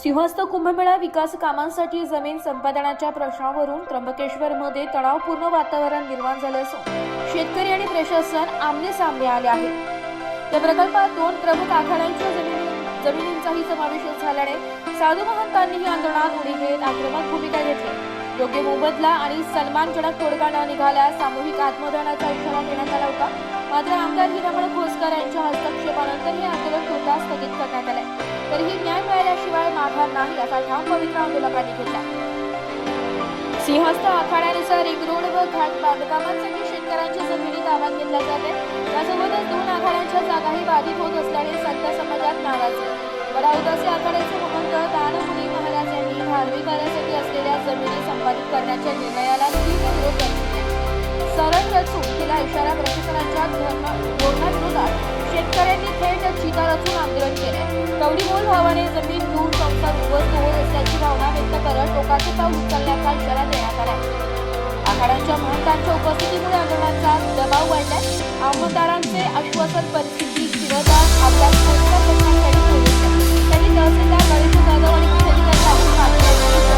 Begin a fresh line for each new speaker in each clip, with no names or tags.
सिंहस्थ कुंभमेळा विकास कामांसाठी जमीन संपादनाच्या प्रश्नावरून त्र्यंबकेश्वरमध्ये तणावपूर्ण वातावरण निर्माण झाले असून शेतकरी आणि प्रशासन आमने सामने आले आहे। या प्रकल्पात 2 प्रमुख आखाड्यांच्या जमिनींचाही समावेश झाल्याने साधू महंतांनीही आंदोलनात उडी घेत आक्रमक भूमिका घेतली। योग्य मोबदला आणि सन्मानजनक तोडगा न निघाल्यास सामूहिक आत्मदहनाचा इशारा देण्यात आला होता। मात्र आमदार हिरामण खोसकर यांच्या हस्तक्षेपानंतर हे आंदोलन तुर्तास स्थगित करण्यात आले। तरीही न्याय मिळाल्याशिवाय माघार नाही असा ठाम पवित्रा आंदोलकांनी घेतला। सिंहस्थ आखाड्यानुसार रिंग रोड व घाट बांधकामांसाठी शेतकऱ्यांच्या जमिनी ताब्यात घेतल्या जाते। त्यासोबतच 2 आखाड्यांच्या जागाही बाधित होत असल्याने संत समाजात नाराजी। वडाउदासी आखाड्याचे महंत दानमुनी महाराज यांनी धार्मिक कार्यासाठी असलेल्या जमिनी संपादित करण्याच्या निर्णयाला तीव्र विरोध दर्शवला। सरळ रचून केला इशारा प्रशासनाच्या धोरणाविरोधात शेतकऱ्यांनी थेट चिता रचून आंदोलन केले। कवडीमोल भावाने जमीन घेऊन संसार उद्ध्वस्त होत असल्याची भावना व्यक्त करत टोकाचे पाऊल उचलण्याचा इशारा देण्यात आला। आखाड्यांच्या महंतांच्या उपस्थितीमुळे आंदोलनाचा दबाव वाढलाय। आमदारांचे आश्वासन परिस्थिती विरोधात आपल्या प्रश्नांसाठी पोहोचले। त्यांनी तहसीलदार गणेश जाधव आणि जिल्हाधिकारी राहुल पाटील यांची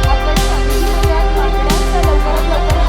हा प्रश्न विधिमंडळात मांडण्याचा लवकरात लवकर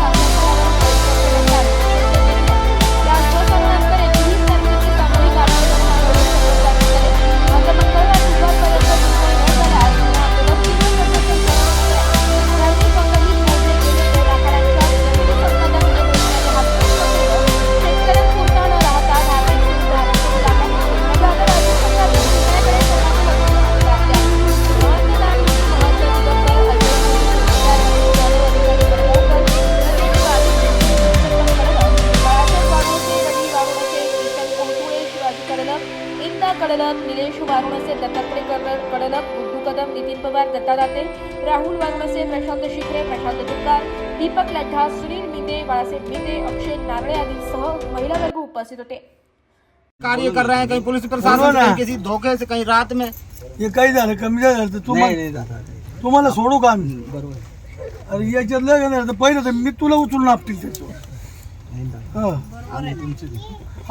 कडलक, निलेश वारुणसे, दत्तात्रय कडलक, बुद्धू कदम, नितीन पवार, दत्ता दाते, राहुल वारुणसे, प्रशांत शिखरे, प्रशांत दुकान, दीपक लड्ढा, सुनील मिते, बाळासाहेब मिते, अक्षय नारळे आदींसह महिला वर्ग उपस्थित होते।
कार्य कर रहे हैं, कहीं पुलिस प्रशासन कहीं किसी धोखे से, कहीं रात में
हे काही झालं कमी झालं तर तुम्हाला सोडू का आम्ही? बरोबर। अरे याच्यात लय झालं तर पहिलं तर मी तुला उचलून आपतील त्याच्यावर।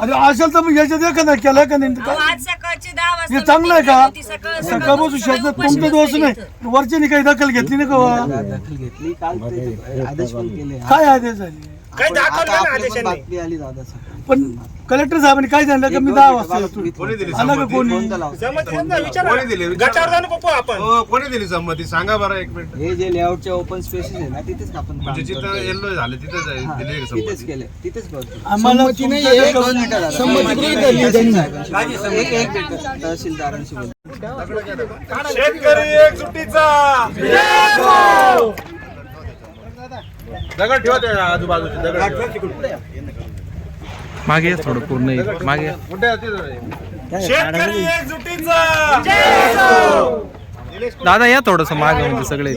अरे असेल तर मग याच्यात एखादा केलं का नाही? हे चांगलं आहे का? सकाळपासून शेतात तुमचे दोष नाही, वरच्यानी काही दखल घेतली नाही का?
दखल घेतली काल ते आदेश पण केले।
काय आदेश झाले?
काही दाखल बातमी आली दादा।
पण कलेक्टर साहेबांनी काय झालं का मी 10 वाजता येतो आला का कोणी?
कोणी दिली संमती सांगा बरं एक मिनिट।
हे जे लेआउटचे ओपन स्पेसेस आहे ना तिथेच आपण
म्हणजे जिथं येलो झालं तिथं दिले
तिथेच केले तिथेच करतो।
आम्हाला
एक मिनिट तहसीलदारांशी बोलतो।
शेतकरी एकजुटीचा दगड ठेवा त्या आजूबाजूचे दगड
मागे या थोडं पूर्ण मागे या।
शेतकरी एकजुटीचा
दादा या थोडस मागे म्हणजे सगळे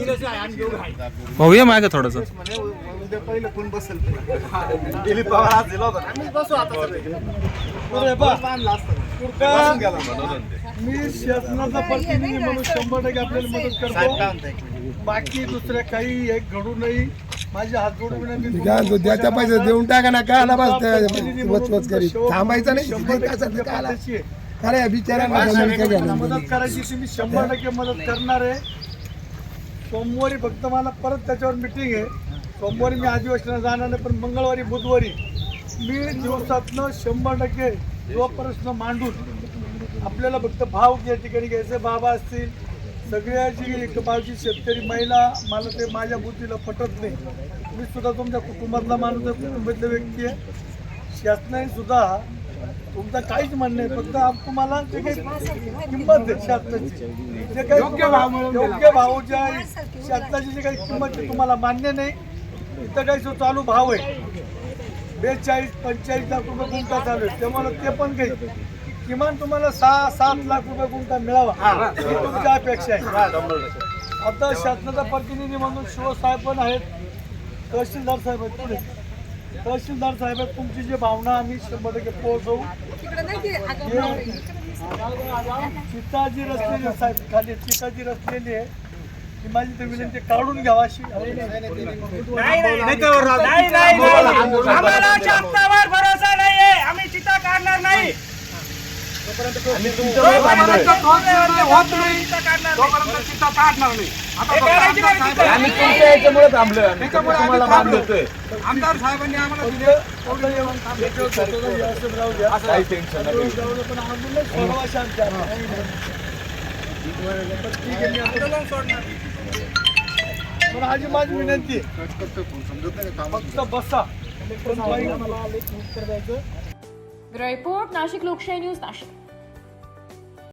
भाऊ या मागे थोडस।
मी शासनाचा प्रतिनिधी म्हणून 100% आपल्याला मदत करतो। बाकी दुसऱ्या काही एक घडू नाही। माझे हात जोडून विनंती
त्याच्या पैसे देऊन टाका ना, काय आला बस करी थांबायचं नाही। अरे बिचारा
मदत करायची तुम्ही 100% मदत करणार आहे। सोमवारी फक्त मला परत त्याच्यावर मिटिंग आहे। सोमवारी मी अधिवेशनाला जाणार नाही, पण मंगळवारी बुधवारी मी दिवसातनं 100% जो प्रश्न मांडून आपल्याला फक्त भाव या ठिकाणी घ्यायचे। बाबा असतील सगळ्याची गावची शेतकरी महिला, मला ते माझ्या बुद्धीला पटत नाही। मी सुद्धा तुमच्या कुटुंबातला माणूस आहे, कुटुंबातला व्यक्ती आहे। शासनाने सुद्धा तुमचं काहीच म्हणणं नाही, फक्त तुम्हाला जे काही किंमत आहे शासनाची, जे काही योग्य भावाच्या शासनाची जे काही किंमत आहे तुम्हाला मान्य नाही। इथं काही जो चालू भाव आहे 42-45 लाख रुपये गुंठा चालू आहे, त्यामुळे ते पण काही किमान तुम्हाला 6-7 लाख रुपये गुंठा मिळावा ही तुमची अपेक्षा आहे। आता शासनाचा प्रतिनिधी म्हणून शिवसाहेब पण आहेत, तहसीलदार साहेब आहेत, पुढे तहसीलदार साहेब आहेत। तुमची जी भावना आम्ही 100% पोहोचवू। चिताजी रचलेली साहेब खाली चिताजी रचलेली आहे, की माझी तर विनंती काढून घ्यावा अशी।
आम्हाला भरोसा नाहीये, आम्ही चिता काढणार नाही।
आम्ही तुमच्यामुळे थांबलोय. आम्ही तुमच्या याच्यामुळे थांबलोय. आम्ही तुम्हाला मान देतोय.
आमदार साहेबांनी आम्हाला दिलं तेवढं येऊन व्यवस्थित राहू द्या.
काही टेन्शन नाही.
पण आंदोलन सोडवा शांत. पण ठीक आहे, मी आंदोलन सोडणार. पण आजी माझी विनंती आहे, फक्त बसा. मला उत्तर द्यायचं.
ब्युरो रिपोर्ट नाशिक लोकशाही न्यूज नाशिक.